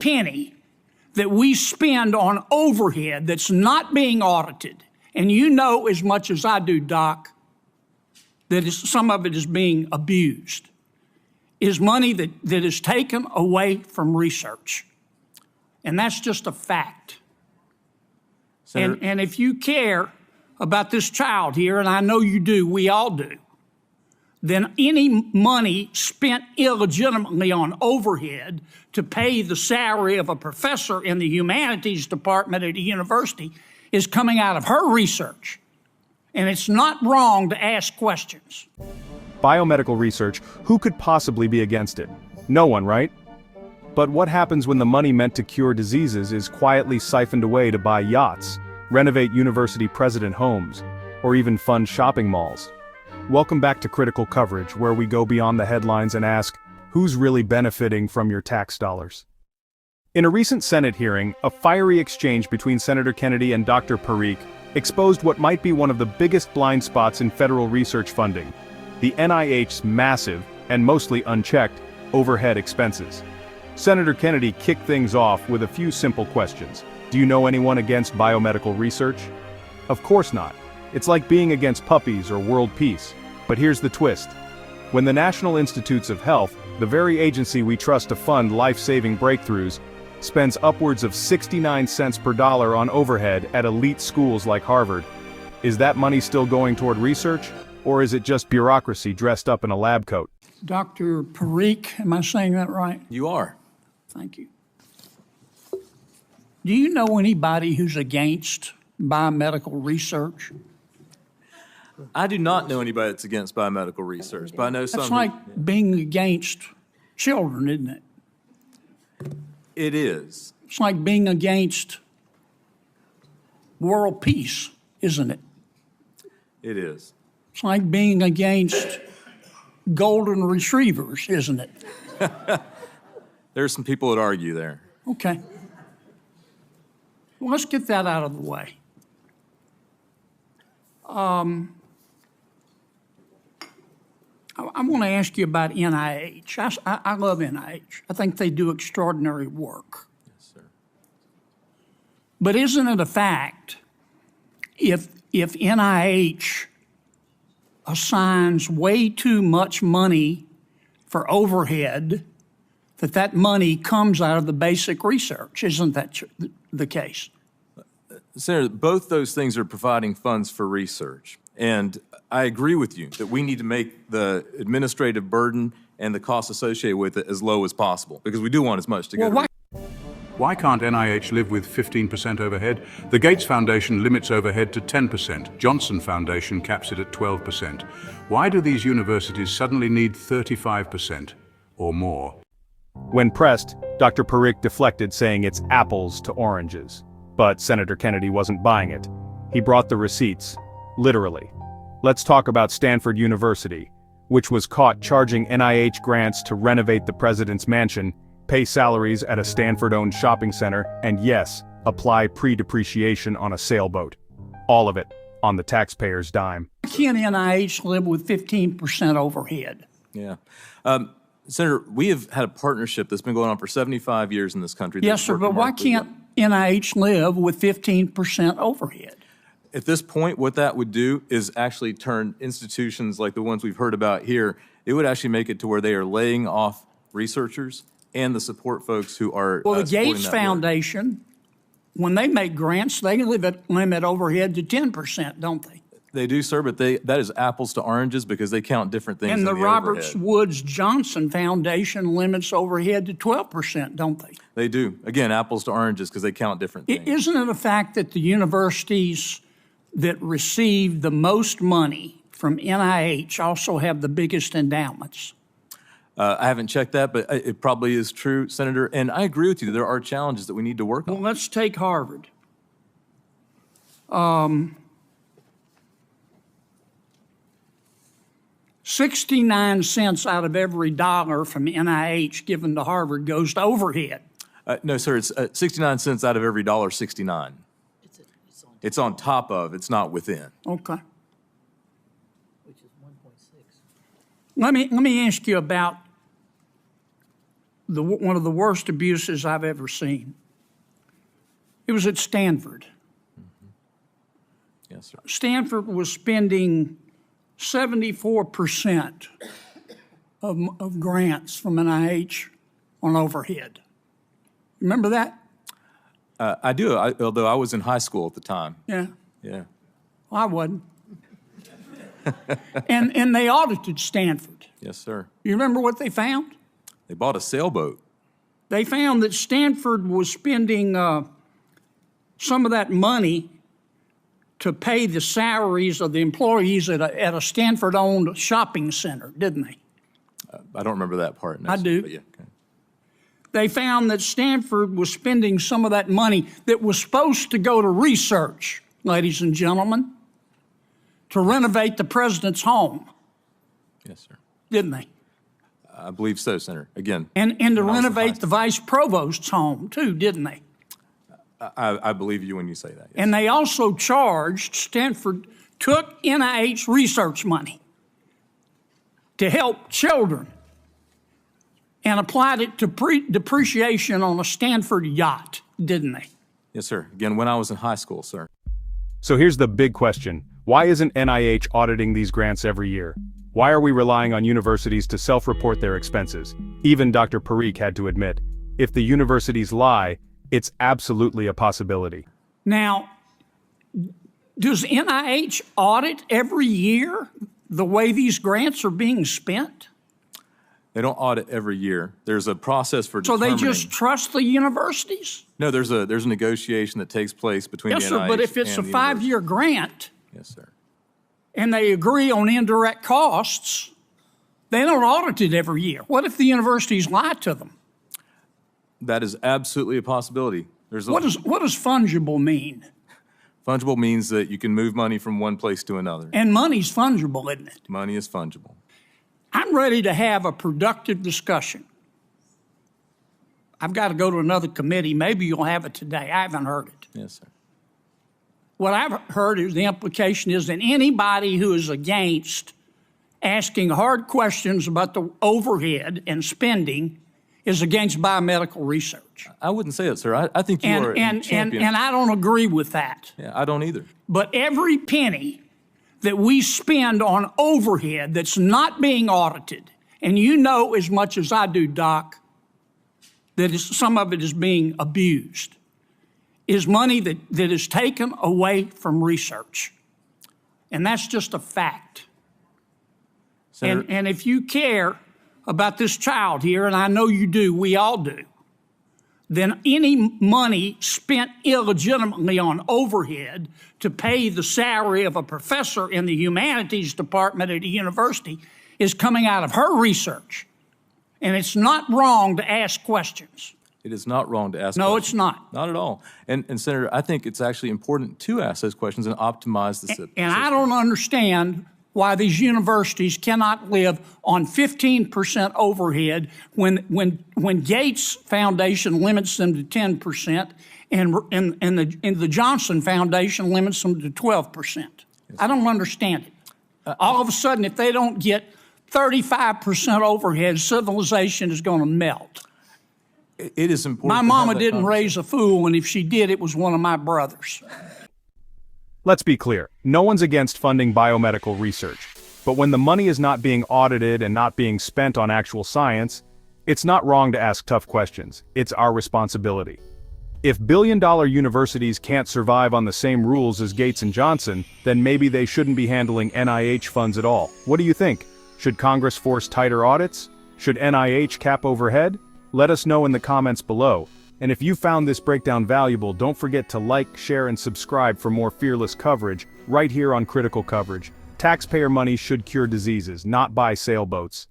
penny that we spend on overhead that's not being audited, and you know as much as I do, Doc, that some of it is being abused, is money that is taken away from research. And that's just a fact. And if you care about this child here, and I know you do, we all do, then any money spent illegitimately on overhead to pay the salary of a professor in the humanities department at a university is coming out of her research. And it's not wrong to ask questions. Biomedical research, who could possibly be against it? No one, right? But what happens when the money meant to cure diseases is quietly siphoned away to buy yachts, renovate university president homes, or even fund shopping malls? Welcome back to Critical Coverage, where we go beyond the headlines and ask, who's really benefiting from your tax dollars? In a recent Senate hearing, a fiery exchange between Senator Kennedy and Dr. Parikh exposed what might be one of the biggest blind spots in federal research funding: the NIH's massive, and mostly unchecked, overhead expenses. Senator Kennedy kicked things off with a few simple questions. Do you know anyone against biomedical research? Of course not. It's like being against puppies or world peace. But here's the twist. When the National Institutes of Health, the very agency we trust to fund life-saving breakthroughs, spends upwards of 69 cents per dollar on overhead at elite schools like Harvard, is that money still going toward research, or is it just bureaucracy dressed up in a lab coat? Dr. Parikh, am I saying that right? You are. Thank you. Do you know anybody who's against biomedical research? I do not know anybody that's against biomedical research, but I know some. That's like being against children, isn't it? It is. It's like being against world peace, isn't it? It is. It's like being against golden retrievers, isn't it? There's some people that argue there. Okay. Well, let's get that out of the way. I want to ask you about NIH. I love NIH. I think they do extraordinary work. Yes, sir. But isn't it a fact if NIH assigns way too much money for overhead, that money comes out of the basic research? Isn't that the case? Senator, both those things are providing funds for research. And I agree with you that we need to make the administrative burden and the costs associated with it as low as possible, because we do want as much to go to research. Why can't NIH live with 15% overhead? The Gates Foundation limits overhead to 10%. Johnson Foundation caps it at 12%. Why do these universities suddenly need 35% or more? When pressed, Dr. Parikh deflected, saying it's apples to oranges. But Senator Kennedy wasn't buying it. He brought the receipts, literally. Let's talk about Stanford University, which was caught charging NIH grants to renovate the president's mansion, pay salaries at a Stanford-owned shopping center, and yes, apply pre-depreciation on a sailboat. All of it on the taxpayer's dime. Why can't NIH live with 15% overhead? Yeah. Senator, we have had a partnership that's been going on for 75 years in this country. Yes, sir, but why can't NIH live with 15% overhead? At this point, what that would do is actually turn institutions like the ones we've heard about here, it would actually make it to where they are laying off researchers and the support folks who are Well, the Gates Foundation, when they make grants, they limit overhead to 10%, don't they? They do, sir, but that is apples to oranges because they count different things. And the overhead. Roberts Woods Johnson Foundation limits overhead to 12%, don't they? They do. Again, apples to oranges because they count different things. Isn't it a fact that the universities that receive the most money from NIH also have the biggest endowments? I haven't checked that, but it probably is true, Senator. And I agree with you. There are challenges that we need to work on. Well, let's take Harvard. 69 cents out of every dollar from NIH given to Harvard goes to overhead. No, sir, it's 69 cents out of every $1.69. It's on top of, it's not within. Okay. Which is 1.6. Let me ask you about one of the worst abuses I've ever seen. It was at Stanford. Yes, sir. Stanford was spending 74% of grants from NIH on overhead. Remember that? I do, although I was in high school at the time. Yeah. Yeah. Well, I wasn't. and they audited Stanford. Yes, sir. You remember what they found? They bought a sailboat. They found that Stanford was spending some of that money to pay the salaries of the employees at a Stanford-owned shopping center, didn't they? I don't remember that part. I do. But yeah, okay. They found that Stanford was spending some of that money that was supposed to go to research, ladies and gentlemen, to renovate the president's home, Yes, sir. didn't they? I believe so, Senator. Again. And to when I was in renovate high the vice provost's home, too, didn't they? I believe you when you say that. Yes. And they also charged, Stanford took NIH research money to help children and applied it to pre-depreciation on a Stanford yacht, didn't they? Yes, sir. Again, when I was in high school, sir. So here's the big question. Why isn't NIH auditing these grants every year? Why are we relying on universities to self-report their expenses? Even Dr. Parikh had to admit, if the universities lie, it's absolutely a possibility. Now, does NIH audit every year the way these grants are being spent? They don't audit every year. There's a process for So they determining. just trust the universities? No, there's a negotiation that takes place between Yes, the sir, NIH but if it's a and the university. 5-year grant Yes, sir. and they agree on indirect costs, they don't audit it every year. What if the universities lie to them? That is absolutely a possibility. What does fungible mean? Fungible means that you can move money from one place to another. And money's fungible, isn't it? Money is fungible. I'm ready to have a productive discussion. I've got to go to another committee. Maybe you'll have it today. I haven't heard it. Yes, sir. What I've heard is the implication is that anybody who is against asking hard questions about the overhead and spending is against biomedical research. I wouldn't say that, sir. I think you are a champion. And I don't agree with that. Yeah, I don't either. But every penny that we spend on overhead that's not being audited, and you know as much as I do, Doc, that some of it is being abused, is money that is taken away from research. And that's just a fact. Senator, And if you care about this child here, and I know you do, we all do, then any money spent illegitimately on overhead to pay the salary of a professor in the humanities department at a university is coming out of her research. And it's not wrong to ask questions. it is not wrong to ask No, questions. it's not. Not at all. And Senator, I think it's actually important to ask those questions and optimize the system. And I don't understand why these universities cannot live on 15% overhead when Gates Foundation limits them to 10% and the Johnson Foundation limits them to 12%. I don't understand it. All of a sudden, if they don't get 35% overhead, civilization is going to melt. It is important. My to have mama that didn't conversation. raise a fool, and if she did, it was one of my brothers. Let's be clear, no one's against funding biomedical research. But when the money is not being audited and not being spent on actual science, it's not wrong to ask tough questions. It's our responsibility. If billion-dollar universities can't survive on the same rules as Gates and Johnson, then maybe they shouldn't be handling NIH funds at all. What do you think? Should Congress force tighter audits? Should NIH cap overhead? Let us know in the comments below. And if you found this breakdown valuable, don't forget to like, share, and subscribe for more fearless coverage, right here on Critical Coverage. Taxpayer money should cure diseases, not buy sailboats.